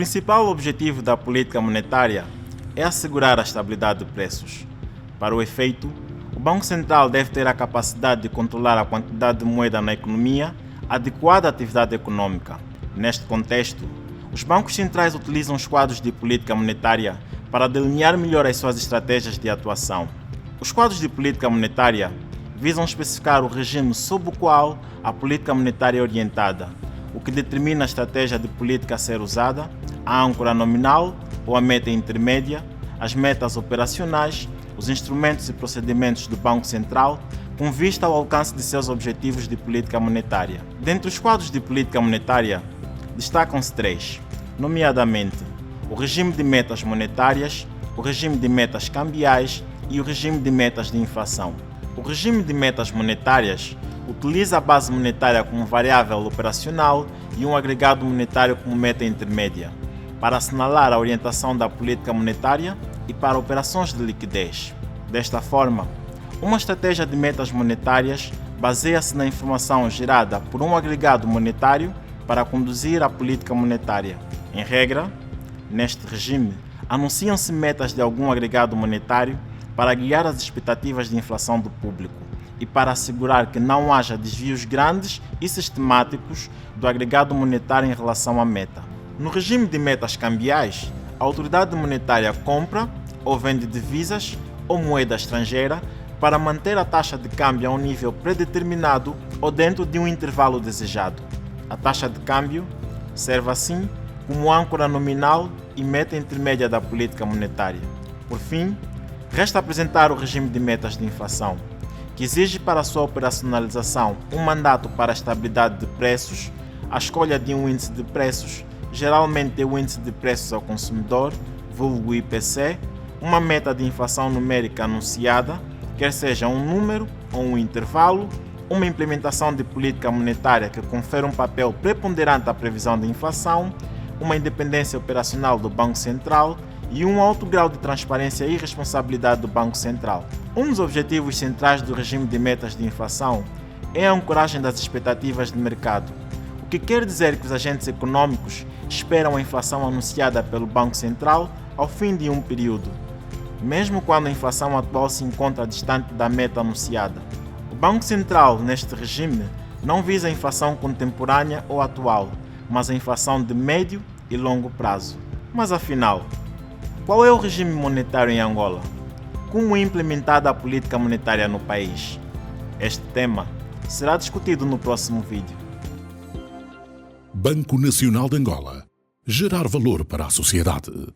principal objetivo da política monetária é assegurar a estabilidade de preços. Para o efeito, o Banco Central deve ter a capacidade de controlar a quantidade de moeda na economia adequada à atividade econômica. Neste contexto, os bancos centrais utilizam os quadros de política monetária para delinear melhor as suas estratégias de atuação. Os quadros de política monetária visam especificar o regime sob o qual a política monetária é orientada, o que determina a estratégia de política a ser usada, a âncora nominal ou a meta intermédia, as metas operacionais, os instrumentos e procedimentos do Banco Central com vista ao alcance de seus objetivos de política monetária. Dentre os quadros de política monetária, destacam-se três, nomeadamente o regime de metas monetárias, o regime de metas cambiais e o regime de metas de inflação. O regime de metas monetárias utiliza a base monetária como variável operacional e um agregado monetário como meta intermédia, para assinalar a orientação da política monetária e para operações de liquidez. Desta forma, uma estratégia de metas monetárias baseia-se na informação gerada por um agregado monetário para conduzir a política monetária. Em regra, neste regime, anunciam-se metas de algum agregado monetário para guiar as expectativas de inflação do público e para assegurar que não haja desvios grandes e sistemáticos do agregado monetário em relação à meta. No regime de metas cambiais, a autoridade monetária compra ou vende divisas ou moeda estrangeira para manter a taxa de câmbio a um nível predeterminado ou dentro de um intervalo desejado. A taxa de câmbio serve assim como âncora nominal e meta intermédia da política monetária. Por fim, resta apresentar o regime de metas de inflação, que exige para sua operacionalização um mandato para a estabilidade de preços, a escolha de um índice de preços, geralmente o índice de preços ao consumidor, vulgo IPC, uma meta de inflação numérica anunciada, quer seja um número ou um intervalo, uma implementação de política monetária que confere um papel preponderante à previsão de inflação, uma independência operacional do Banco Central e um alto grau de transparência e responsabilidade do Banco Central. Um dos objetivos centrais do regime de metas de inflação é a ancoragem das expectativas de mercado, o que quer dizer que os agentes econômicos esperam a inflação anunciada pelo Banco Central ao fim de um período, mesmo quando a inflação atual se encontra distante da meta anunciada. O Banco Central, neste regime, não visa a inflação contemporânea ou atual, mas a inflação de médio e longo prazo. Mas afinal, qual é o regime monetário em Angola? Como é implementada a política monetária no país? Este tema será discutido no próximo vídeo. Banco Nacional de Angola. Gerar valor para a sociedade.